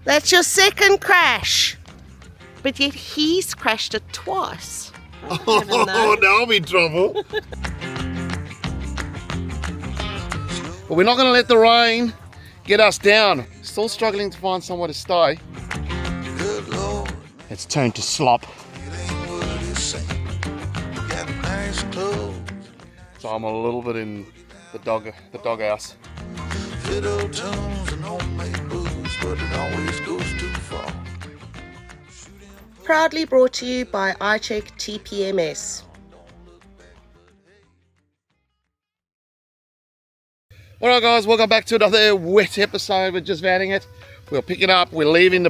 That's your second crash. But yet he's crashed it twice. Oh, now I'm in trouble. But we're not going to let the rain get us down. Still struggling to find somewhere to stay. Good Lord, It's turned to slop. it ain't what it seems. You got nice clothes, So I'm a little bit in the doghouse. fiddle tunes and homemade booze, but it always goes too far. Proudly brought to you by iCheck TPMS. Alright guys, welcome back to another wet episode. We're just vanning it. We're picking up, we're leaving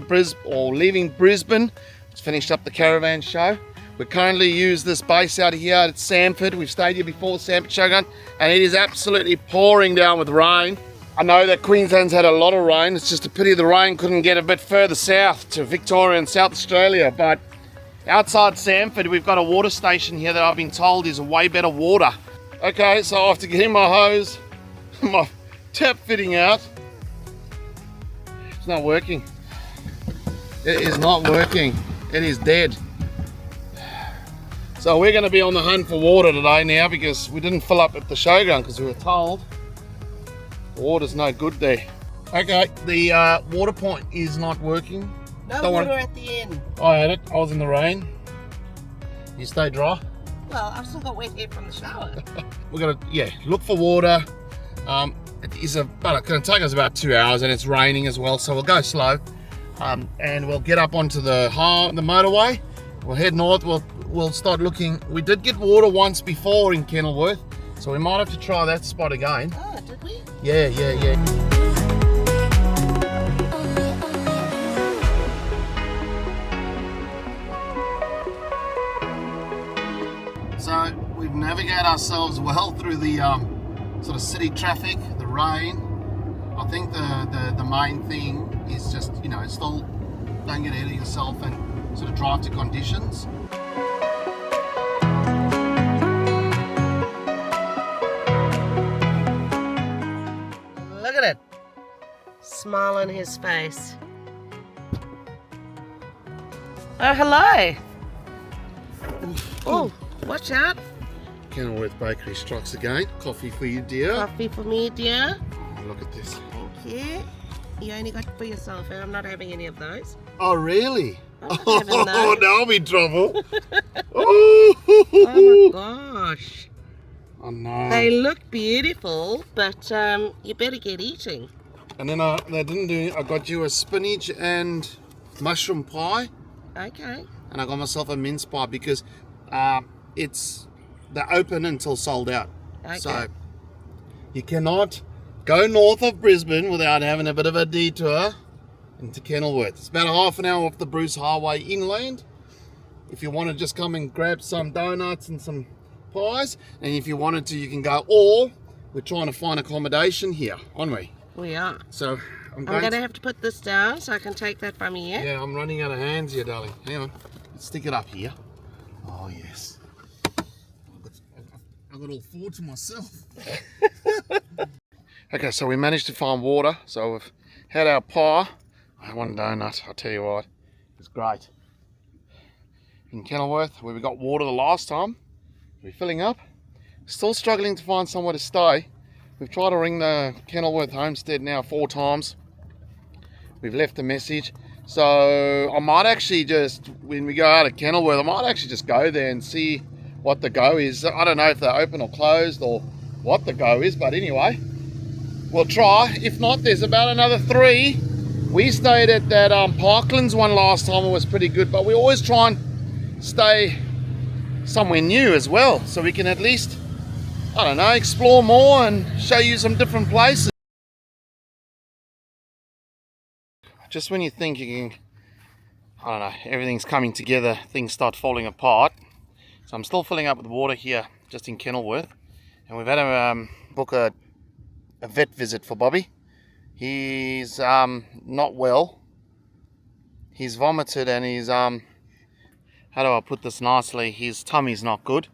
leaving Brisbane. It's finished up the caravan show. We currently use this base out here at Samford. We've stayed here before, Samford Showground, and it is absolutely pouring down with rain. I know that Queensland's had a lot of rain. It's just a pity the rain couldn't get a bit further south to Victoria and South Australia. But outside Samford, we've got a water station here that I've been told is way better water. Okay, so after getting my hose, my tap fitting out, it's not working. It is not working. It is dead. So we're going to be on the hunt for water today now because we didn't fill up at the showground because we were told the water's no good there. Okay, the water point is not working. No Don't water worry. at the end. I had it. I was in the rain. You stay dry. Well, I've still got wet hair from the shower. We're gonna look for water. It's going to take us about 2 hours, and it's raining as well, so we'll go slow. And we'll get up onto the motorway. We'll head north. We'll start looking. We did get water once before in Kennilworth, so we might have to try that spot again. Oh, did we? Yeah. So we've navigated ourselves well through the sort of city traffic, the rain. I think the main thing is just, still don't get ahead of yourself and sort of drive to conditions. Look at it. Smile on his face. Oh, hello. Oh, watch out. Kennilworth Bakery strikes again. Coffee for you, dear. Coffee for me, dear. Oh, look at this. Thank you. You only got it for yourself, and I'm not having any of those. Oh, really? I'm not having those. Now I'm in trouble. Oh Oh my gosh. Oh no. They look beautiful, but you better get eating. And then they didn't do. I got you a spinach and mushroom pie, Okay. and I got myself a mince pie because they're open until sold out. Okay. So you cannot go north of Brisbane without having a bit of a detour into Kennilworth. It's about a half an hour off the Bruce Highway inland. If you want to just come and grab some donuts and some pies, and if you wanted to, you can go. Or we're trying to find accommodation here, aren't we? We are. So I'm going to have to put this down so I can take that from you. Yeah, I'm running out of hands here, darling. Hang on. Let's stick it up here. Oh, yes. I've got all four to myself. Okay, so we managed to find water. So we've had our pie. I had one donut, I'll tell you what. It's great. In Kennilworth, where we got water the last time, we're filling up. Still struggling to find somewhere to stay. We've tried to ring the Kennilworth homestead now 4 times. We've left a message. So I might actually just, when we go out of Kennilworth, I might actually just go there and see what the go is. I don't know if they're open or closed or what the go is, but anyway, we'll try. If not, there's about another 3. We stayed at that Parklands one last time. It was pretty good, but we always try and stay somewhere new as well, so we can at least, I don't know, explore more and show you some different places. Just when you think you can, I don't know, everything's coming together, things start falling apart. So I'm still filling up with water here, just in Kennilworth, and we've had to book a vet visit for Bobby. He's not well. He's vomited and he's how do I put this nicely? His tummy's not good.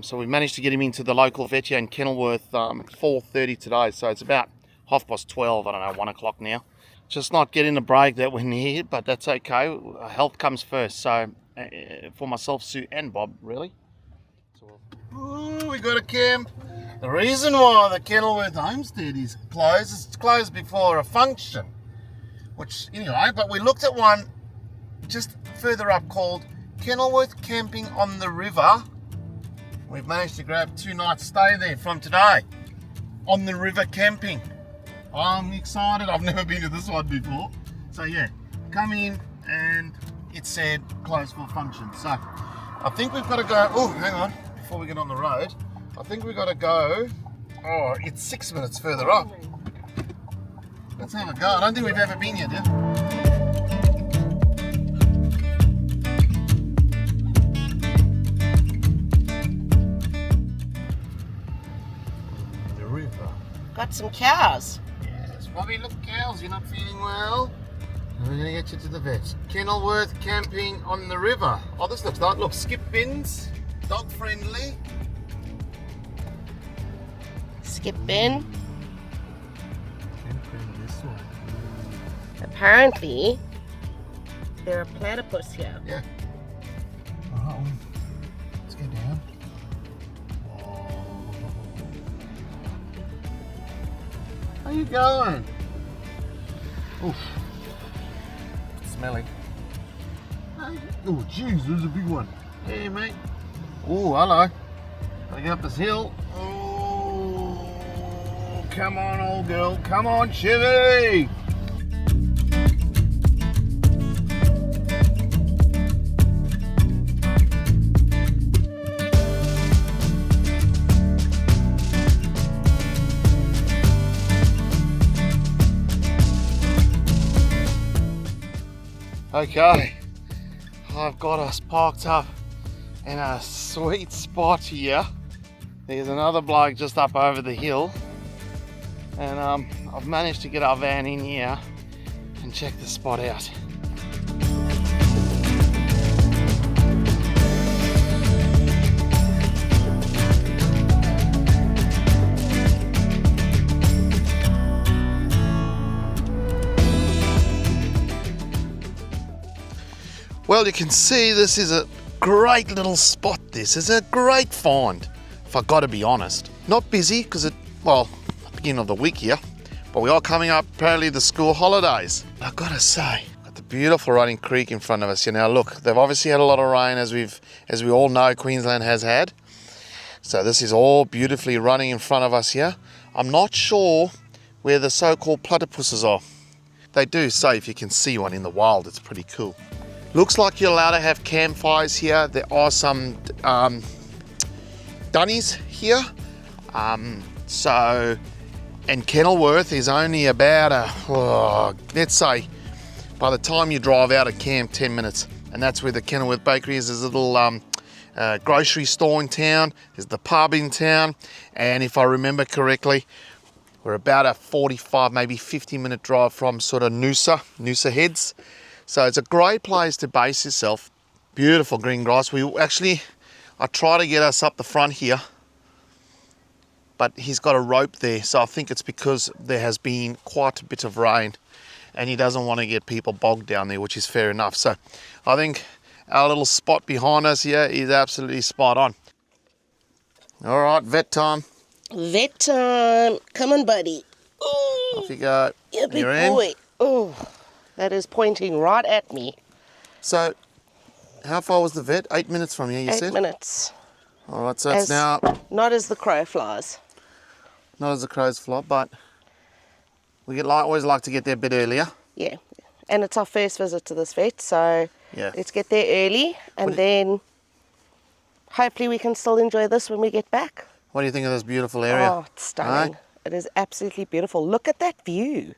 So we managed to get him into the local vet here in Kennilworth at 4:30 today. So it's about 12:30. I don't know, 1 o'clock now. just not getting the break that we need, but that's okay. Health comes first. So for myself, Sue, and Bob, really. Ooh, we got a camp. The reason why the Kennilworth homestead is closed, it's closed before a function. Which, anyway, but we looked at one just further up called Kennilworth Camping on the River. We've managed to grab 2 nights stay there from today. On the river camping. I'm excited. I've never been to this one before. So yeah, come in and it said closed for function. So I think we've got to go. Oh, hang on. Before we get on the road, I think we've got to go. Oh, it's 6 minutes further up. Let's have a go. I don't think we've ever been here, dude. The river. Got some cows. Yes, Bobby, look, cows, you're not feeling well. We're going to get you to the vet. Kennilworth Camping on the River. Oh, this looks nice. Look, skip bins, dog friendly. Skip bin. Apparently, there are platypus here. Yeah. Alright, let's go down. How you going? Oof. Smelly. Oh, jeez, there's a big one. Hey, mate. Oh, hello. Gotta get up this hill. Oh, come on, old girl. Come on, Chivy. Okay, I've got us parked up in a sweet spot here. There's another bloke just up over the hill, and I've managed to get our van in here and check the spot out. Well, you can see this is a great little spot. This is a great find, if I got to be honest. Not busy because beginning of the week here, but we are coming up apparently the school holidays. I've got to say, got the beautiful running creek in front of us here. Now look, they've obviously had a lot of rain as we all know Queensland has had. So this is all beautifully running in front of us here. I'm not sure where the so-called platypuses are. They do say if you can see one in the wild, it's pretty cool. Looks like you're allowed to have campfires here. There are some dunnies here. And Kennilworth is only about, let's say, by the time you drive out of camp, 10 minutes. And that's where the Kennilworth Bakery is. There's a little grocery store in town. There's the pub in town. And if I remember correctly, we're about a 45, maybe 50-minute drive from sort of Noosa Heads. So it's a great place to base yourself. Beautiful green grass. I try to get us up the front here, but he's got a rope there. So I think it's because there has been quite a bit of rain and he doesn't want to get people bogged down there, which is fair enough. So I think our little spot behind us here is absolutely spot on. All right, vet time. Vet time. Come on, buddy. Ooh, off you go. you big boy. Oh. That is pointing right at me. So, how far was the vet? 8 minutes from here, you said? 8 minutes. All right, so it's now... Not as the crow flies. Not as the crows fly, but we always like to get there a bit earlier. Yeah, and it's our first visit to this vet, so yeah. Let's get there early, and then hopefully we can still enjoy this when we get back. What do you think of this beautiful area? Oh, it's stunning. Right? It is absolutely beautiful. Look at that view.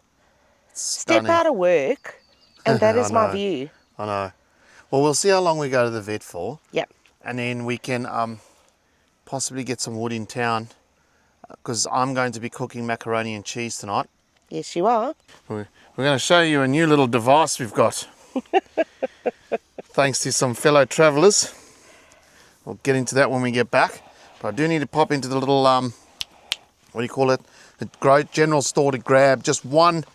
Stunning. Step out of work, and that is my view. I know. Well, we'll see how long we go to the vet for. Yep. And then we can possibly get some wood in town, because I'm going to be cooking macaroni and cheese tonight. Yes, you are. We're going to show you a new little device we've got. Thanks to some fellow travellers. We'll get into that when we get back. But I do need to pop into the little, what do you call it? The general store to grab just one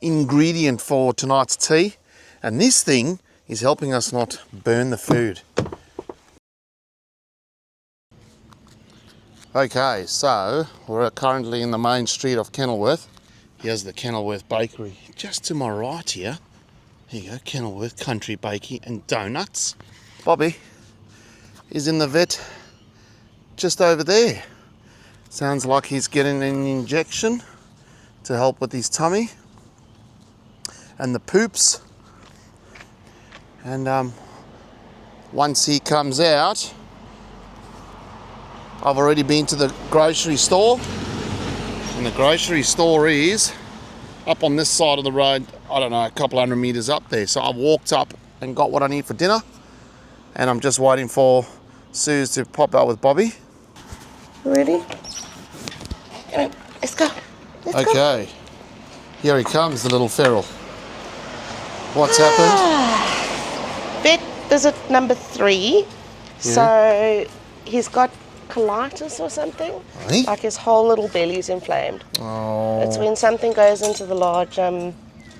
ingredient for tonight's tea. And this thing is helping us not burn the food. Okay, so we're currently in the main street of Kennilworth. Here's the Kennilworth Bakery. Just to my right here. Here you go, Kennilworth Country Bakery and Donuts. Bobby is in the vet just over there. Sounds like he's getting an injection to help with his tummy and the poops. And once he comes out, I've already been to the grocery store, and the grocery store is up on this side of the road, I don't know, a couple 100 meters up there. So I've walked up and got what I need for dinner, and I'm just waiting for Suze to pop out with Bobby. Ready? Let's go. Let's go. Okay, here he comes, the little feral. What's happened? Vet visit number 3. So he's got colitis or something. Hey? Like his whole little belly's inflamed. Oh. It's when something goes into the large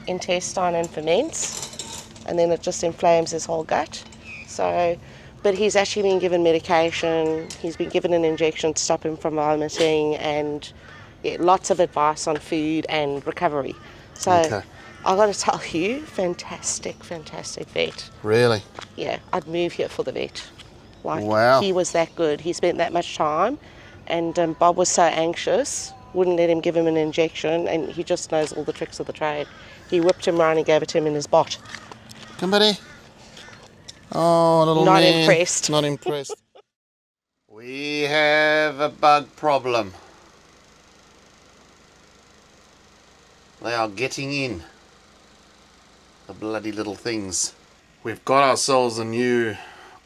intestine and ferments, and then it just inflames his whole gut. So, but he's actually been given medication. He's been given an injection to stop him from vomiting, and lots of advice on food and recovery. So Okay. I got to tell you, fantastic vet. Really? Yeah, I'd move here for the vet. Like, Wow. he was that good. He spent that much time, and Bob was so anxious, wouldn't let him give him an injection, and he just knows all the tricks of the trade. He whipped him round and gave it to him in his bot. Come, buddy. Oh, little Not man. impressed. Not impressed. We have a bug problem. They are getting in. The bloody little things. We've got ourselves a new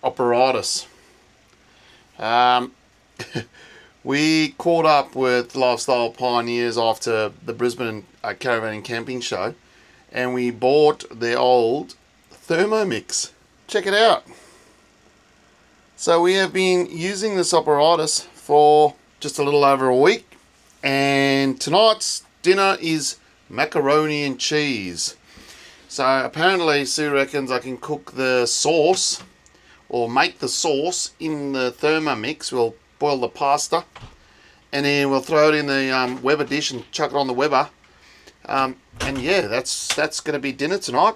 apparatus. We caught up with Lifestyle Pioneers after the Brisbane Caravan and Camping Show, and we bought their old Thermomix. Check it out. So we have been using this apparatus for just a little over a week, and tonight's dinner is macaroni and cheese. So apparently Sue reckons I can cook the sauce, or make the sauce in the Thermomix. We'll boil the pasta, and then we'll throw it in the Weber dish and chuck it on the Weber. And yeah, that's going to be dinner tonight.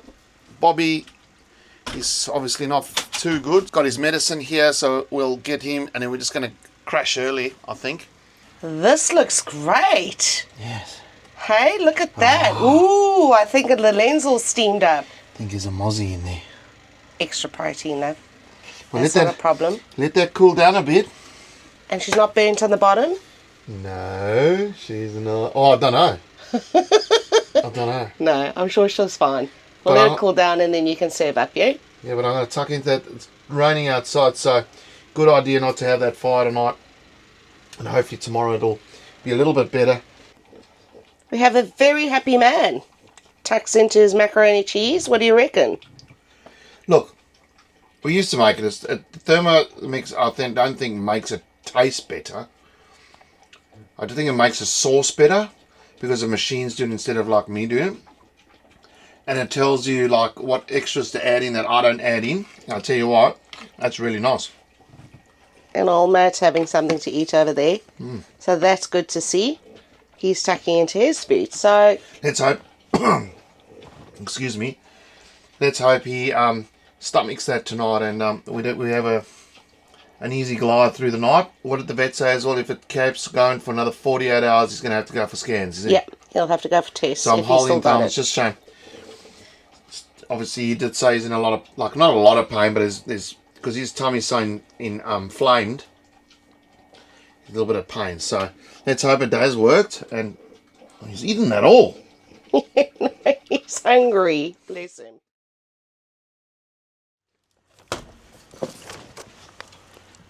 Bobby is obviously not too good. Got his medicine here, so we'll get him, and then we're just going to crash early, I think. This looks great. Yes. Hey, look at that. Ooh, I think the lens all steamed up. I think there's a mozzie in there. Extra protein though. Well, That's not a problem. Let that cool down a bit. And she's not burnt on the bottom? No, she's not. Oh, I don't know. I don't know. No, I'm sure she's fine. We'll But let it cool down and then you can serve up, yeah? Yeah, but I'm going to tuck into that. It's raining outside, so good idea not to have that fire tonight. And hopefully tomorrow it'll be a little bit better. We have a very happy man. Tucks into his macaroni cheese. What do you reckon? Look, we used to make it. Thermomix, I don't think makes it taste better. I do think it makes the sauce better because the machines do it instead of like me doing it. And it tells you like what extras to add in that I don't add in. And I'll tell you what, that's really nice. And old Matt's having something to eat over there. So that's good to see. He's tucking into his food. So Let's hope, excuse me, let's hope he stomachs that tonight, and we have an easy glide through the night. What did the vet say as well? If it keeps going for another 48 hours, he's going to have to go for scans, isn't yeah, he'll have to go for tests. So I'm if he's still holding got down. it. It's just shame. Obviously, he did say he's in a lot of, like, not a lot of pain, but there's because his tummy's so inflamed, a little bit of pain. So let's hope it has worked, and he's eaten that all. He's hungry. Bless him.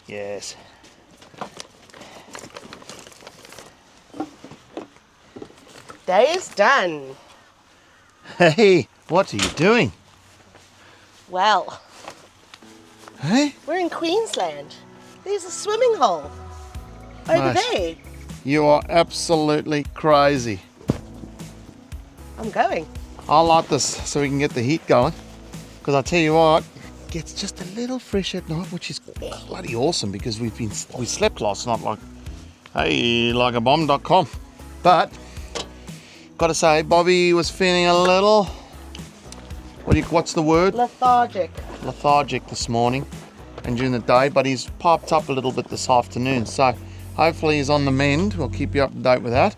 Yes. Day is done. Hey, what are you doing? Well, Hey? we're in Queensland. There's a swimming hole over Nice. there. You are absolutely crazy. I'm going. I like this so we can get the heat going. Because I tell you what, it gets just a little fresh at night, which is bloody awesome because we slept last night like a bomb.com. But gotta say, Bobby was feeling a little, what's the word? Lethargic this morning and during the day, but he's popped up a little bit this afternoon. So hopefully he's on the mend. We'll keep you up to date with that.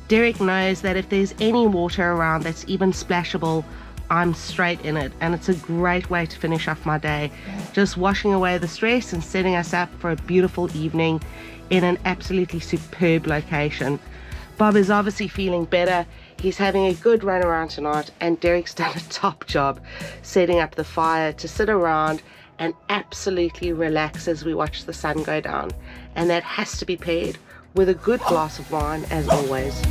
Deryck knows that if there's any water around that's even splashable, I'm straight in it, and it's a great way to finish off my day. Just washing away the stress and setting us up for a beautiful evening in an absolutely superb location. Bob is obviously feeling better. He's having a good run around tonight, and Deryck's done a top job setting up the fire to sit around and absolutely relax as we watch the sun go down. And that has to be paired with a good glass of wine, as always.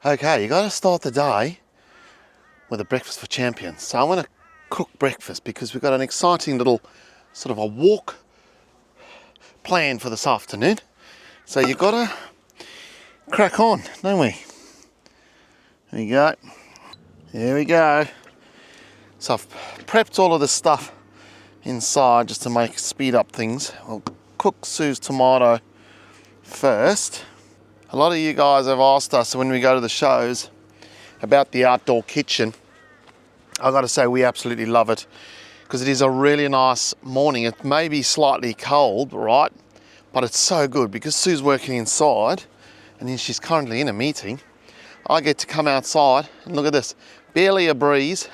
Okay, you got to start the day with a breakfast for champions. So I want to cook breakfast because we've got an exciting little sort of a walk plan for this afternoon. So you got to crack on, don't we? There you go. There we go. So I've prepped all of this stuff inside just to speed up things. We'll cook Sue's tomato first. A lot of you guys have asked us when we go to the shows about the outdoor kitchen. I've got to say we absolutely love it because it is a really nice morning. It may be slightly cold, right? But it's so good because Sue's working inside and then she's currently in a meeting. I get to come outside and look at this, barely a breeze.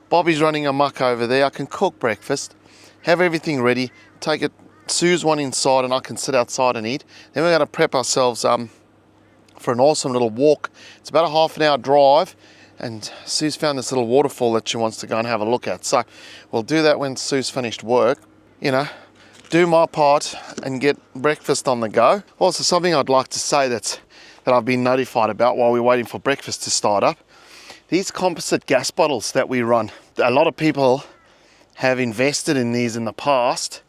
Bobby's running amok over there. I can cook breakfast, have everything ready, take it, Sue's one inside and I can sit outside and eat. Then we're going to prep ourselves for an awesome little walk. It's about a half an hour drive and Sue's found this little waterfall that she wants to go and have a look at. So we'll do that when Sue's finished work. You know, do my part and get breakfast on the go. Also, something I'd like to say that I've been notified about while we're waiting for breakfast to start up. These composite gas bottles that we run, a lot of people have invested in these in the past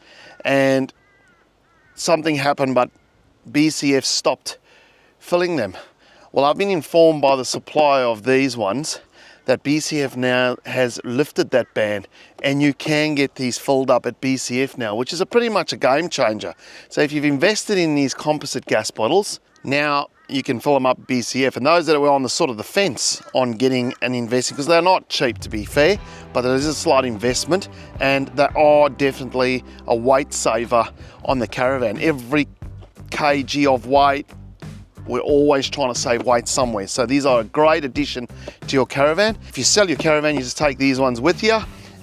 and something happened, but BCF stopped filling them. Well, I've been informed by the supplier of these ones that BCF now has lifted that ban and you can get these filled up at BCF now, which is pretty much a game changer. So if you've invested in these composite gas bottles, now you can fill them up at BCF. And those that were on the sort of the fence on getting and investing, because they're not cheap to be fair, but there is a slight investment and they are definitely a weight saver on the caravan. Every kg of weight, we're always trying to save weight somewhere. So these are a great addition to your caravan. If you sell your caravan, you just take these ones with you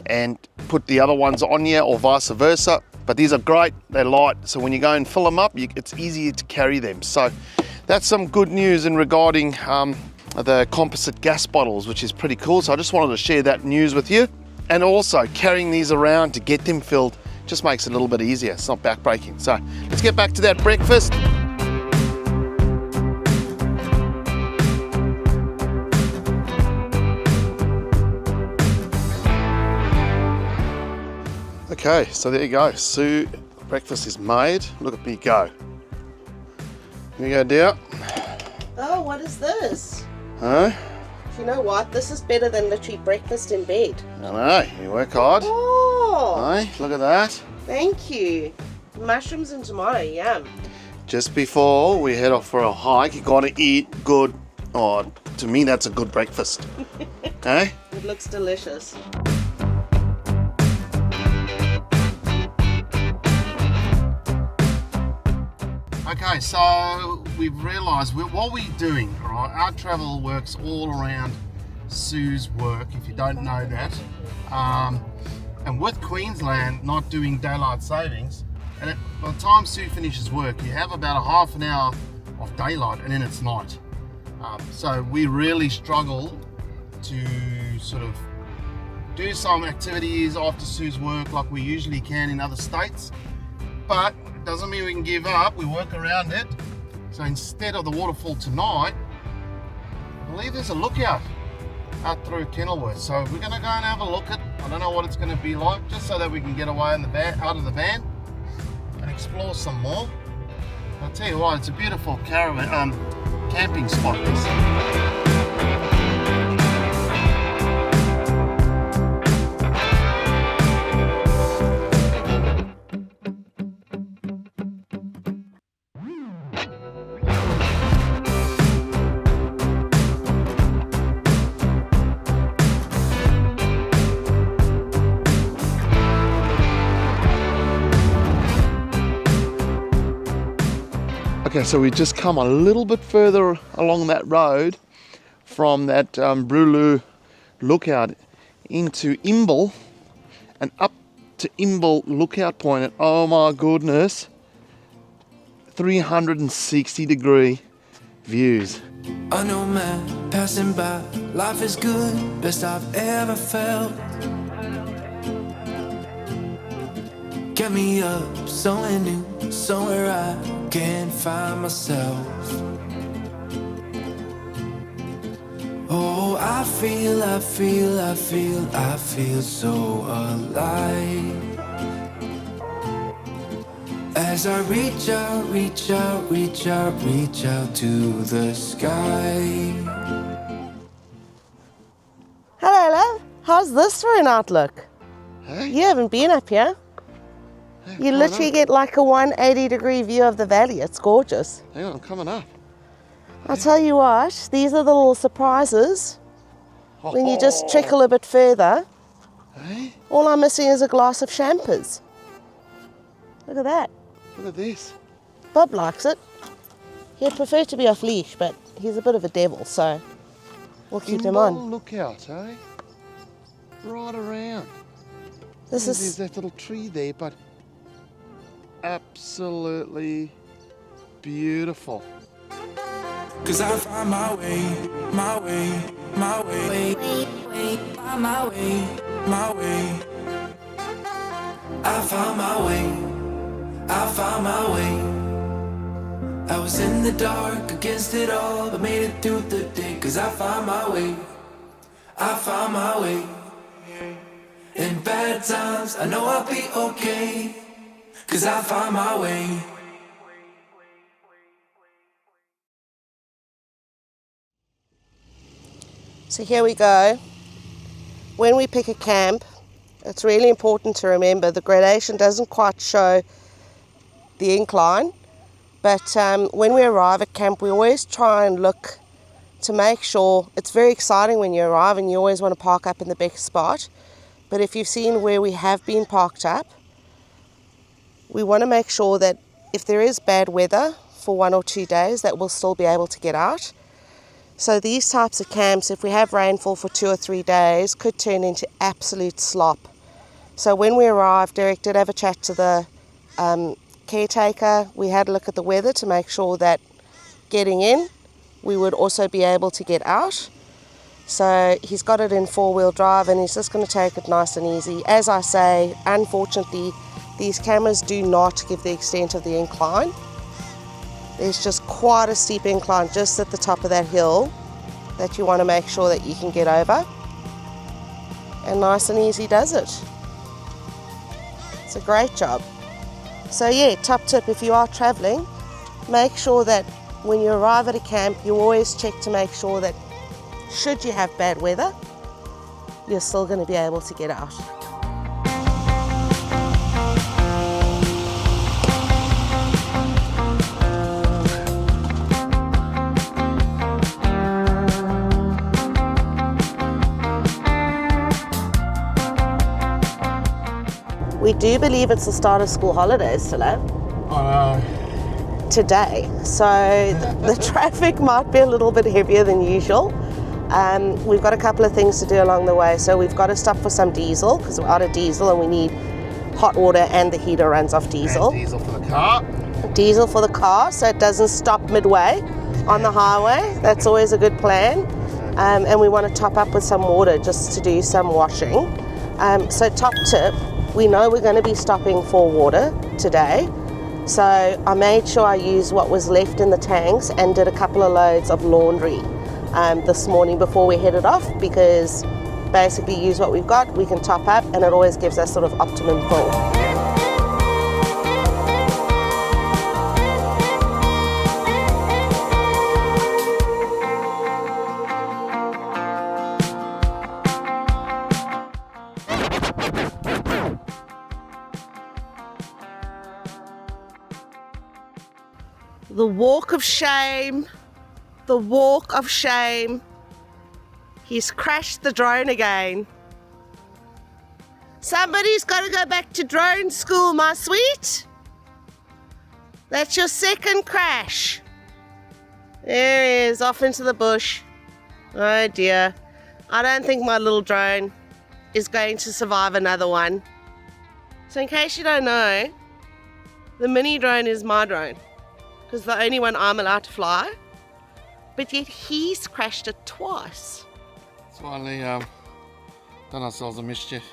and put the other ones on you or vice versa. But these are great, they're light. So when you go and fill them up, it's easier to carry them. So that's some good news in regarding the composite gas bottles, which is pretty cool. So I just wanted to share that news with you. And also carrying these around to get them filled just makes it a little bit easier. It's not backbreaking. So let's get back to that breakfast. Okay, so there you go. Sue, breakfast is made. Look at me go. Here you go, dear. Oh, what is this? Huh? You know what? This is better than literally breakfast in bed. I know, you work hard. Oh, Hey, look at that. thank you. Mushrooms and tomato, yum. Just before we head off for a hike, you gotta eat good. Oh, to me, that's a good breakfast. Okay? It looks delicious. Okay, so we've realised what we're doing, right? Our travel works all around Sue's work, if you don't know that. And with Queensland not doing daylight savings, and by the time Sue finishes work, you have about a half an hour of daylight and then it's night. So we really struggle to sort of do some activities after Sue's work like we usually can in other states, but it doesn't mean we can give up. We work around it. So instead of the waterfall tonight, I believe there's a lookout out through Kennilworth. So we're going to go and have a look at, I don't know what it's going to be like, just so that we can get away in the van, out of the van and explore some more. I'll tell you what, it's a beautiful caravan, camping spot this. Okay, so we just come a little bit further along that road from that Imbil Lookout into Imbil and up to Imbil Lookout Point, and oh my goodness, 360-degree views. I know, man, passing by, life is good, best I've ever felt. Get me up, somewhere new, somewhere I can't find myself. Oh, I feel so alive. As I reach out to the sky. Hello, love. How's this for an outlook? Hey? You haven't been up here. You literally get like a 180-degree view of the valley. It's gorgeous. Hang on, I'm coming up. I'll tell you what, these are the little surprises. When you just trickle a bit further, Hey, all I'm missing is a glass of champers. Look at that. look at this. Bob likes it. He'd prefer to be off leash, but he's a bit of a devil, so we'll keep him Imbil on. Lookout, eh? Right around. This There's is that little tree there, but absolutely beautiful. Cause I find my way, my way, my way, find my way, my way. I found my way, I found my way. I was in the dark against it all, but made it through the day. Cause I found my way, I found my way. In bad times, I know I'll be okay. Cause I found my way. So here we go. When we pick a camp, it's really important to remember the gradation doesn't quite show the incline, but when we arrive at camp, we always try and look to make sure. It's very exciting when you arrive and you always want to park up in the best spot, but if you've seen where we have been parked up, we want to make sure that if there is bad weather for 1 or 2 days, that we'll still be able to get out. So these types of camps, if we have rainfall for 2 or 3 days, could turn into absolute slop. So when we arrived, Deryck did have a chat to the caretaker. We had a look at the weather to make sure that getting in, we would also be able to get out. So he's got it in 4-wheel drive and he's just going to take it nice and easy. As I say, unfortunately, these cameras do not give the extent of the incline. There's just quite a steep incline just at the top of that hill that you want to make sure that you can get over. And nice and easy does it. It's a great job. So yeah, top tip, if you are traveling, make sure that when you arrive at a camp, you always check to make sure that should you have bad weather, you're still going to be able to get out. We do believe it's the start of school holidays today. I know. Today. So the traffic might be a little bit heavier than usual. We've got a couple of things to do along the way. So we've got to stop for some diesel because we're out of diesel and we need hot water and the heater runs off diesel. And diesel for the car. diesel for the car so it doesn't stop midway on the highway. That's always a good plan. And we want to top up with some water just to do some washing. So top tip, we know we're going to be stopping for water today. So I made sure I used what was left in the tanks and did a couple of loads of laundry this morning before we headed off, because basically use what we've got, we can top up, and it always gives us sort of optimum full. The walk of shame, the walk of shame. He's crashed the drone again. Somebody's got to go back to drone school, my sweet. That's your second crash. There he is, off into the bush. Oh dear. I don't think my little drone is going to survive another one. So in case you don't know, the mini drone is my drone, because the only one I'm allowed to fly, but yet he's crashed it twice. It's finally done ourselves a mischief.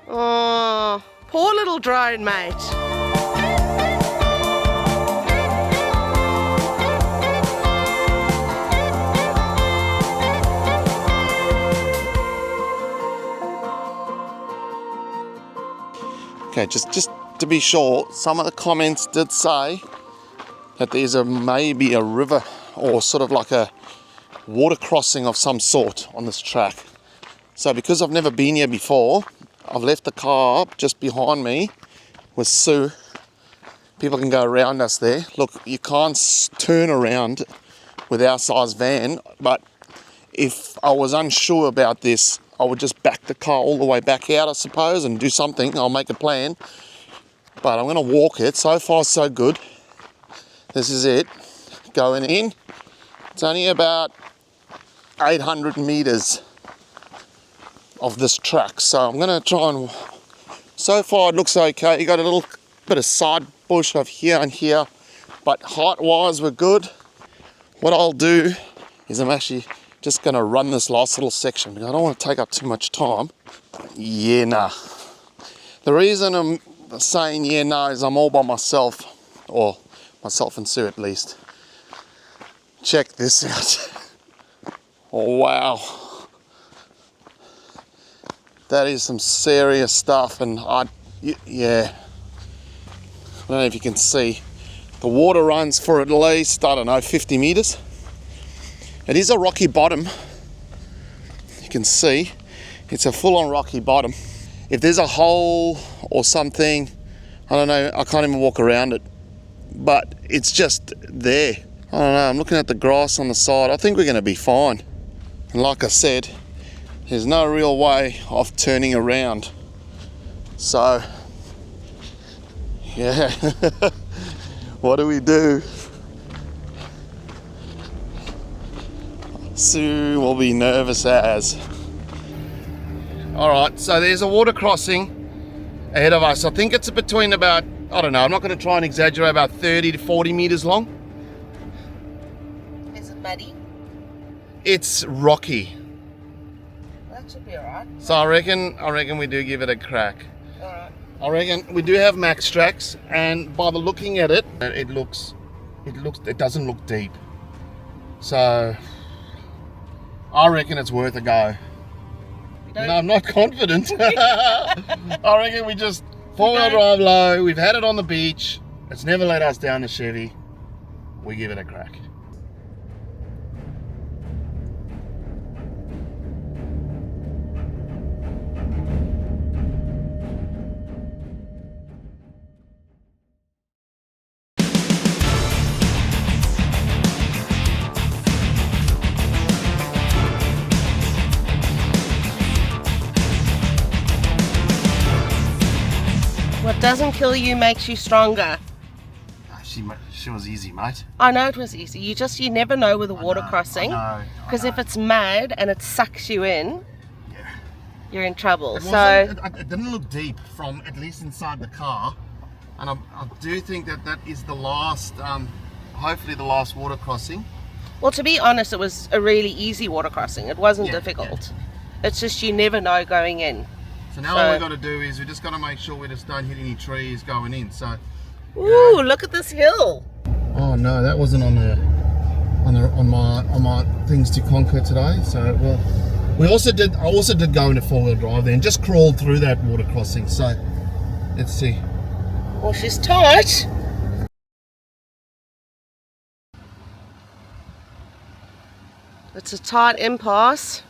Oh, poor little drone, mate. Okay, just to be sure, some of the comments did say that there's maybe a river or sort of like a water crossing of some sort on this track. So because I've never been here before, I've left the car up just behind me with Sue. People can go around us there. Look, you can't turn around with our size van, but if I was unsure about this, I would just back the car all the way back out, I suppose, and do something. I'll make a plan. But I'm going to walk it. So far, so good. This is it. Going in. It's only about 800 meters of this track. So I'm going to try and... So far, it looks okay. You got a little bit of side bush of here and here. But height-wise, we're good. What I'll do is I'm actually just going to run this last little section because I don't want to take up too much time. Yeah, nah. The reason I'm saying yeah, nah is I'm all by myself, or myself and Sue at least. Check this out. Oh, wow. That is some serious stuff, and yeah. I don't know if you can see. The water runs for at least, I don't know, 50 meters. It is a rocky bottom. You can see it's a full-on rocky bottom. If there's a hole or something, I don't know, I can't even walk around it. But it's just there. I don't know, I'm looking at the grass on the side. I think we're going to be fine. And like I said, there's no real way of turning around. So, yeah. What do we do? Sue will be nervous as. Alright, so there's a water crossing ahead of us. I think it's between about, I don't know, I'm not going to try and exaggerate, about 30 to 40 meters long. Is it muddy? It's rocky. That should be alright. So I reckon we do give it a crack. Alright. I reckon we do have max tracks, and by the looking at it, it doesn't look deep. So I reckon it's worth a go. No, I'm not confident. I reckon we just four-wheel drive low. We've had it on the beach. It's never let us down the Chevy. We give it a crack. What doesn't kill you makes you stronger. She was easy, mate. I know it was easy. You never know with a water crossing. I know. Because if it's mud and it sucks you in, Yeah. you're in trouble. It So it didn't look deep from at least inside the car, and I do think that is the last, hopefully the last water crossing. well, to be honest, it was a really easy water crossing. It wasn't Yeah, difficult. It's just you never know going in. So now all we've got to do is we just got to make sure we just don't hit any trees going in. So. Ooh, look at this hill. Oh no, that wasn't on my things to conquer today. So well, I also did go into 4-wheel drive then, just crawled through that water crossing. So let's see. Well, she's tight. It's a tight impasse.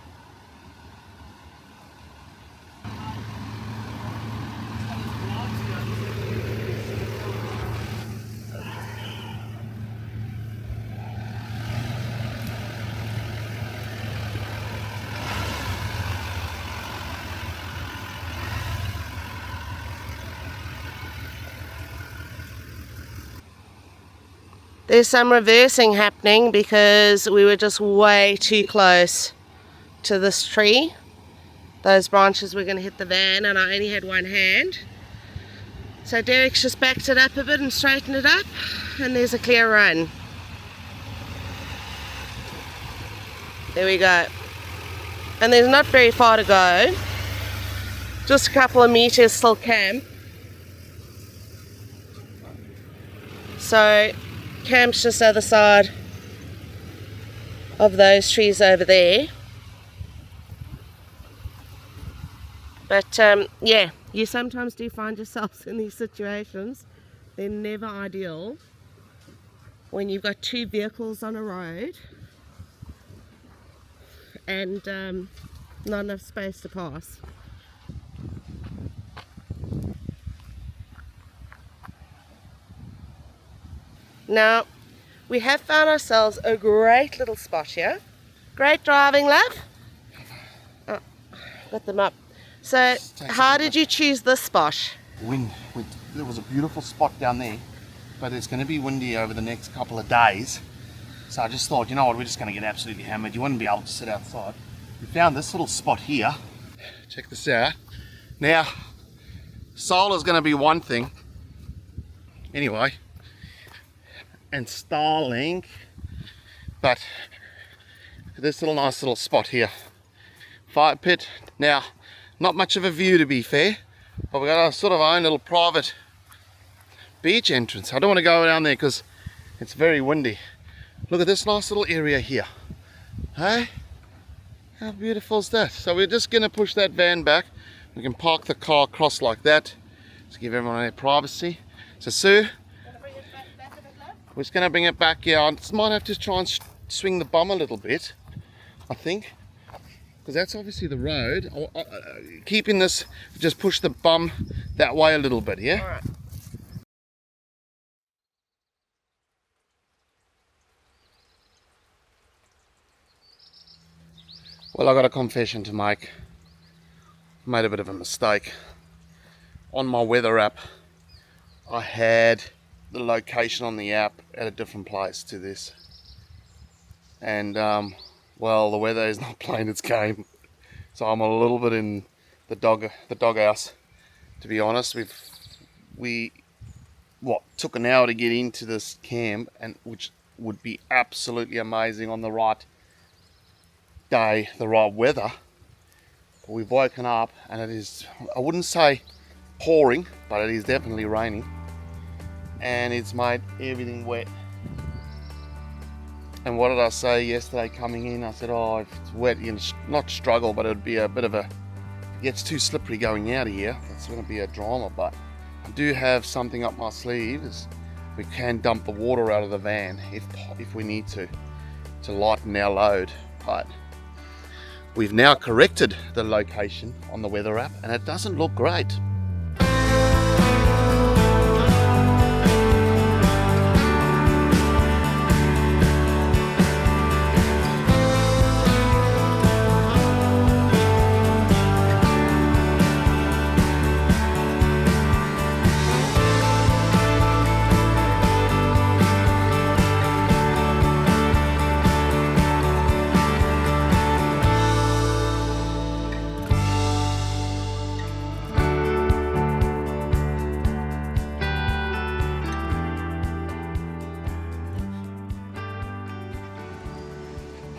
There's some reversing happening because we were just way too close to this tree. Those branches were going to hit the van and I only had one hand. So Deryck's just backed it up a bit and straightened it up, and there's a clear run. There we go. And there's not very far to go. Just a couple of meters till camp. So camp's just the other side of those trees over there. But yeah, you sometimes do find yourselves in these situations. They're never ideal when you've got two vehicles on a road and not enough space to pass. Now, we have found ourselves a great little spot here. Great driving, love. Oh, got them up. So, how did you choose this spot? Wind. There was a beautiful spot down there, but it's going to be windy over the next couple of days. So I just thought, you know what, we're just going to get absolutely hammered. You wouldn't be able to sit outside. We found this little spot here. Check this out. Now, solar's going to be one thing. Anyway. And Starlink. But this nice little spot here. Fire pit. Now, not much of a view to be fair, but we've got our sort of own little private beach entrance. I don't want to go down there because it's very windy. Look at this nice little area here. Hey? How beautiful is that? So we're just going to push that van back. We can park the car across like that to give everyone their privacy. So Sue, we're just going to bring it back here. I might have to try and swing the bum a little bit, I think. Because that's obviously the road. Keeping this, just push the bum that way a little bit, yeah? All right. Well, I got a confession to make. I made a bit of a mistake. On my weather app, I had the location on the app at a different place to this. And, well, the weather is not playing its game. So I'm a little bit in the doghouse, to be honest. We took an hour to get into this camp, and which would be absolutely amazing on the right day, the right weather. But we've woken up and it is, I wouldn't say pouring, but it is definitely raining, and it's made everything wet. And what did I say yesterday coming in? I said, oh, if it's wet, you not struggle, but it would be a bit of a, it gets too slippery going out of here. That's going to be a drama. But I do have something up my sleeve. Is we can dump the water out of the van if we need to lighten our load. But we've now corrected the location on the weather app, and it doesn't look great.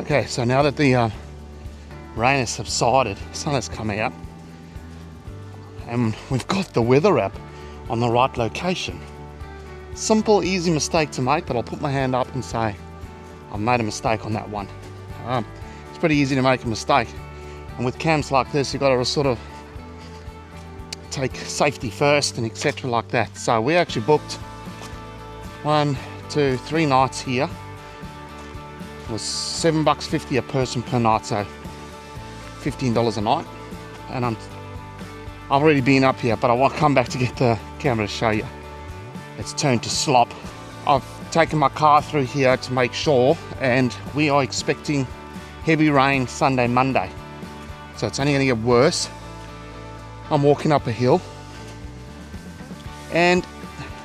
Okay, so now that the rain has subsided, the sun has come out, and we've got the weather app on the right location. Simple, easy mistake to make, but I'll put my hand up and say I've made a mistake on that one. It's pretty easy to make a mistake, and with camps like this, you've got to sort of take safety first and etc. like that. So we actually booked 1, 2, 3 nights here. It was $7.50 a person per night, so $15 a night. And I've already been up here, but I want to come back to get the camera to show you. It's turned to slop. I've taken my car through here to make sure, and we are expecting heavy rain Sunday, Monday. So it's only going to get worse. I'm walking up a hill, and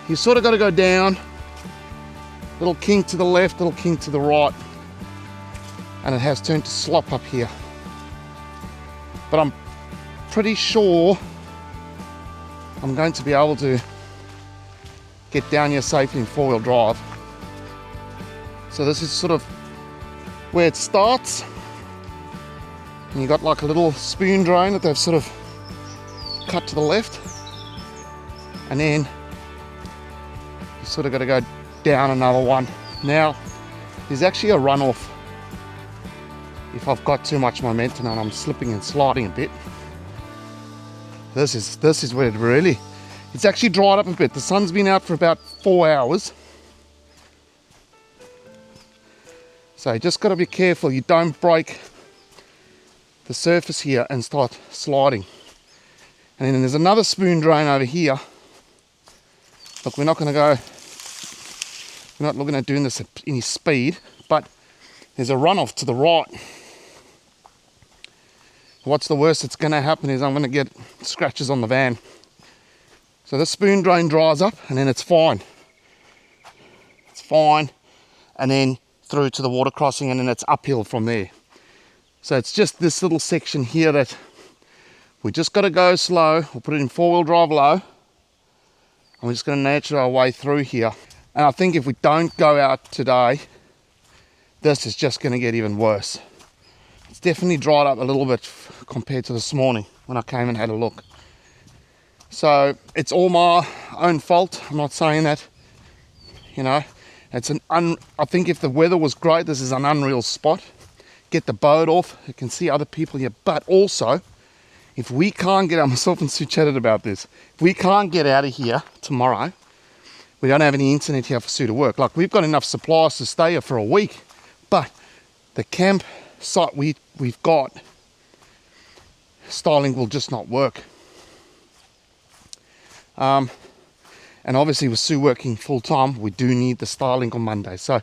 you sort of got to go down, little kink to the left, little kink to the right, and it has turned to slop up here. But I'm pretty sure I'm going to be able to get down here safely in 4-wheel drive. So this is sort of where it starts, and you got like a little spoon drain that they've sort of cut to the left, and then you sort of got to go down another one. Now there's actually a runoff if I've got too much momentum and I'm slipping and sliding a bit. This is where it's actually dried up a bit. The sun's been out for about 4 hours, so you just got to be careful you don't break the surface here and start sliding. And then there's another spoon drain over here. Look, we're not looking at doing this at any speed, but there's a runoff to the right. What's the worst that's going to happen is I'm going to get scratches on the van. So the spoon drain dries up, and then it's fine. It's fine, and then through to the water crossing, and then it's uphill from there. So it's just this little section here that we just got to go slow. We'll put it in 4-wheel drive low, and we're just going to nurture our way through here. And I think if we don't go out today, this is just going to get even worse. It's definitely dried up a little bit compared to this morning when I came and had a look. So it's all my own fault. I'm not saying that, you know. I think if the weather was great, this is an unreal spot. Get the boat off. You can see other people here, but also, if we can't get out, myself and Sue chatted about this, if we can't get out of here tomorrow, we don't have any internet here for Sue to work. Like, we've got enough supplies to stay here for a week, but the camp site we've got, Starlink will just not work. And obviously with Sue working full time, we do need the Starlink on Monday. So,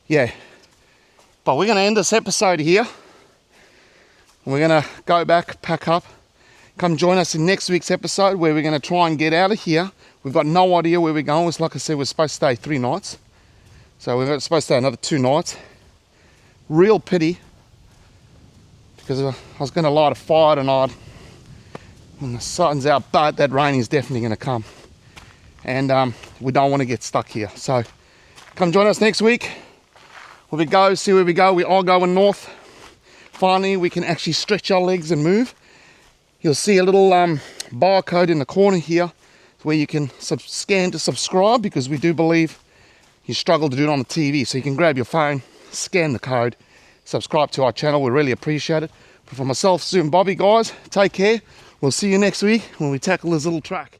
yeah. But we're going to end this episode here. We're going to go back, pack up, come join us in next week's episode where we're going to try and get out of here. We've got no idea where we're going. It's like I said, we're supposed to stay 3 nights. So we're supposed to stay another 2 nights. Real pity, because I was going to light a fire tonight when the sun's out, but that rain is definitely going to come. And we don't want to get stuck here. So come join us next week. See where we go. We are going north. Finally, we can actually stretch our legs and move. You'll see a little barcode in the corner here where you can scan to subscribe, because we do believe you struggle to do it on the TV. So you can grab your phone, scan the code, subscribe to our channel. We really appreciate it. But for myself, Sue and Bobby, guys, take care. We'll see you next week when we tackle this little track.